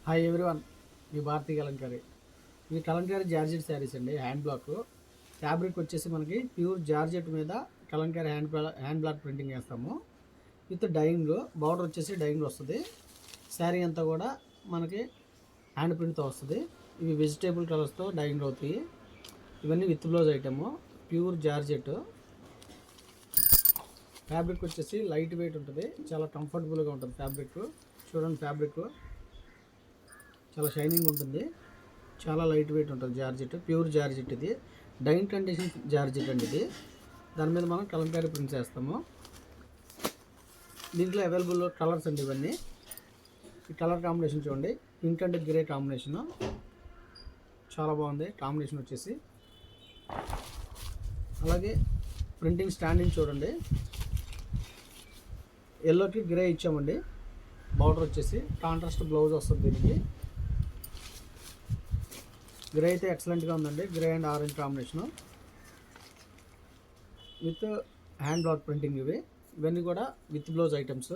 Hi everyone, మీ భారతీ కలంకారీ. ఈ Kalamkari georgette saris అండి. Hand black fabric వచ్చేసి మనకి ప్యూర్ జార్జెట్ మీద కలంకారీ హ్యాండ్ బ్లాక్ ప్రింటింగ్ వేస్తాము. విత్ డైయింగ్ బార్డర్ వచ్చేసి డైయింగ్ వస్తుంది. శారీ అంతా కూడా మనకి హ్యాండ్ ప్రింట్తో వస్తుంది. ఇవి వెజిటేబుల్ కలర్స్తో డైయింగ్ అవుతాయి. ఇవన్నీ with blouse item. Pure georgette fabric వచ్చేసి లైట్ వెయిట్ ఉంటుంది. చాలా కంఫర్టబుల్గా ఉంటుంది ఫ్యాబ్రిక్. చూడండి, ఫ్యాబ్రిక్ చాలా షైనింగ్ ఉంటుంది. చాలా లైట్ వెయిట్ ఉంటుంది. Georgette, pure georgette. ఇది డైయింగ్ కండిషన్ జార్జెట్ అండి. ఇది దాని మీద మనం కలంకారీ ప్రింట్స్ వేస్తాము. దీంట్లో అవైలబుల్ కలర్స్ అండి ఇవన్నీ. ఈ కలర్ కాంబినేషన్ చూడండి, పింక్ అండ్ గ్రే కాంబినేషను చాలా బాగుంది కాంబినేషన్ వచ్చేసి. అలాగే ప్రింటింగ్ స్టాండింగ్ చూడండి, ఎల్లోకి గ్రే ఇచ్చామండి. బార్డర్ వచ్చేసి కాంట్రాస్ట్ బ్లౌజ్ వస్తుంది దీనికి. గ్రే అయితే ఎక్సలెంట్గా ఉందండి. Grey and orange combination with hand block printing. ఇవన్నీ కూడా విత్ బ్లౌజ్ ఐటమ్స్.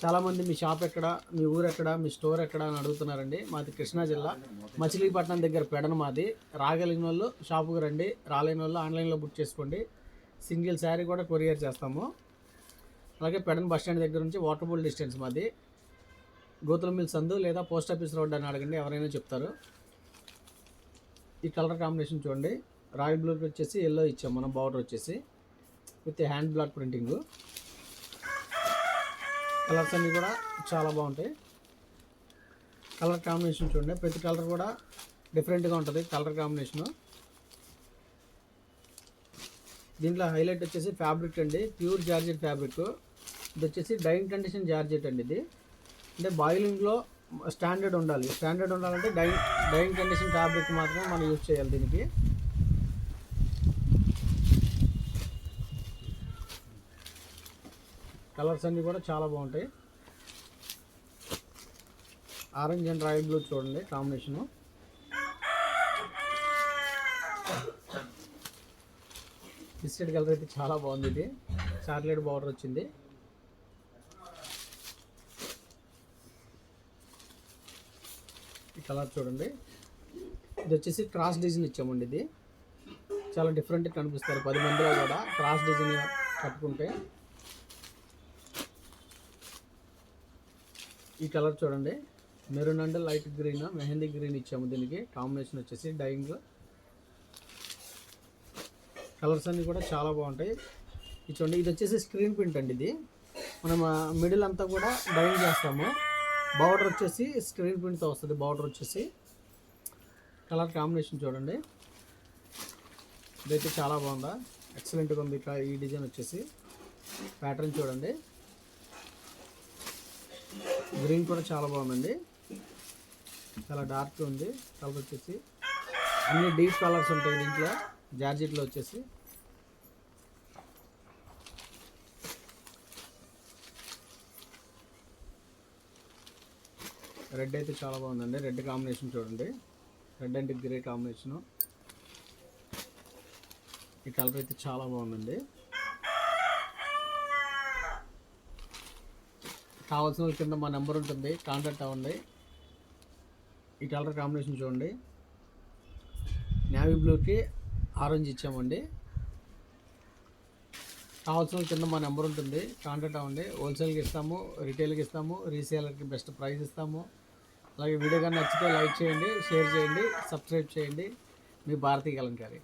చాలామంది మీ షాప్ ఎక్కడ, మీ ఊరు ఎక్కడ, మీ స్టోర్ ఎక్కడ అని అడుగుతున్నారండి. మాది కృష్ణా జిల్లా, మచిలీపట్నం దగ్గర పెడన మాది. రాగలిగిన వాళ్ళు షాపుకి రండి, రాలేని వాళ్ళు ఆన్లైన్లో బుక్ చేసుకోండి. సింగిల్ శారీ కూడా కొరియర్ చేస్తాము. అలాగే పెడన బస్ స్టాండ్ దగ్గర నుంచి వాటర్బుల్ డిస్టెన్స్ మాది. గోతుల మిల్ సందు లేదా పోస్ట్ ఆఫీస్ రోడ్ అని అడగండి, ఎవరైనా చెప్తారు. ఈ కలర్ కాంబినేషన్ చూడండి, రాయల్ బ్లూకి వచ్చేసి ఎల్లో ఇచ్చాం మనం. బార్డర్ వచ్చేసి with hand block printing. Colours అన్నీ కూడా చాలా బాగుంటాయి. కలర్ కాంబినేషన్ చూడండి, ప్రతి కలర్ కూడా డిఫరెంట్గా ఉంటుంది కలర్ కాంబినేషను. దీంట్లో హైలైట్ వచ్చేసి ఫ్యాబ్రిక్ అండి, ప్యూర్ జార్జెట్ ఫ్యాబ్రిక్. ఇది వచ్చేసి డైయింగ్ కండిషన్ జార్జెట్ అండి. ఇది అంటే బాయిలింగ్లో స్టాండర్డ్ ఉండాలి. స్టాండర్డ్ ఉండాలంటే డైయింగ్ కండిషన్ ఫ్యాబ్రిక్ మాత్రమే మనం యూజ్ చేయాలి దీనికి. కలర్స్ అన్నీ కూడా చాలా బాగుంటాయి. ఆరెంజ్ అండ్ రాయల్ బ్లూ చూడండి కాంబినేషను. బిస్కెట్ కలర్ అయితే చాలా బాగుంది. ఇది చాక్లెట్ బార్డర్ వచ్చింది. ఈ కలర్ చూడండి, ఇది వచ్చేసి క్రాస్ డిజైన్ ఇచ్చామండి. ఇది చాలా డిఫరెంట్గా కనిపిస్తారు 10 మందిలో కూడా క్రాస్ డిజైన్ కట్టుకుంటే. ఈ కలర్ చూడండి, maroon and light green, mehndi green ఇచ్చాము దీనికి. కాంబినేషన్ వచ్చేసి డైయింగ్. కలర్స్ అన్నీ కూడా చాలా బాగుంటాయి. ఇది చూడండి, ఇది వచ్చేసి స్క్రీన్ ప్రింట్ అండి. ఇది మనం మిడిల్ అంతా కూడా డైయింగ్ చేస్తాము. బార్డర్ వచ్చేసి స్క్రీన్ ప్రింట్తో వస్తుంది. బార్డర్ వచ్చేసి కలర్ కాంబినేషన్ చూడండి, ఇదైతే చాలా బాగుందా, ఎక్సలెంట్గా ఉంది. ఇట్లా ఈ డిజైన్ వచ్చేసి ప్యాటర్న్ చూడండి, గ్రీన్ కూడా చాలా బాగుందండి. చాలా డార్క్గా ఉంది కలర్ వచ్చేసి. అన్ని డీప్ కలర్స్ ఉంటాయి దీంట్లో జార్జెట్లో వచ్చేసి. రెడ్ అయితే చాలా బాగుందండి. రెడ్ కాంబినేషన్ చూడండి, రెడ్ అండ్ గ్రే కాంబినేషను. ఈ కలర్ అయితే చాలా బాగుందండి. కావాల్సిన వాళ్ళ కింద మా నెంబర్ ఉంటుంది, కాంటాక్ట్ అవ్వండి. ఈ కలర్ కాంబినేషన్ చూడండి, నేవీ బ్లూకి ఆరెంజ్ ఇచ్చామండి. కావాల్సిన వాళ్ళ కింద మా నెంబర్ ఉంటుంది, కాంటాక్ట్ అవ్వండి. హోల్సేల్కి ఇస్తాము, రిటైల్కి ఇస్తాము, రీసేలర్కి బెస్ట్ ప్రైస్ ఇస్తాము. అలాగే వీడియో కానీ నచ్చితే లైక్ చేయండి, షేర్ చేయండి, సబ్స్క్రైబ్ చేయండి. మీ భారతీ కలంకారీ.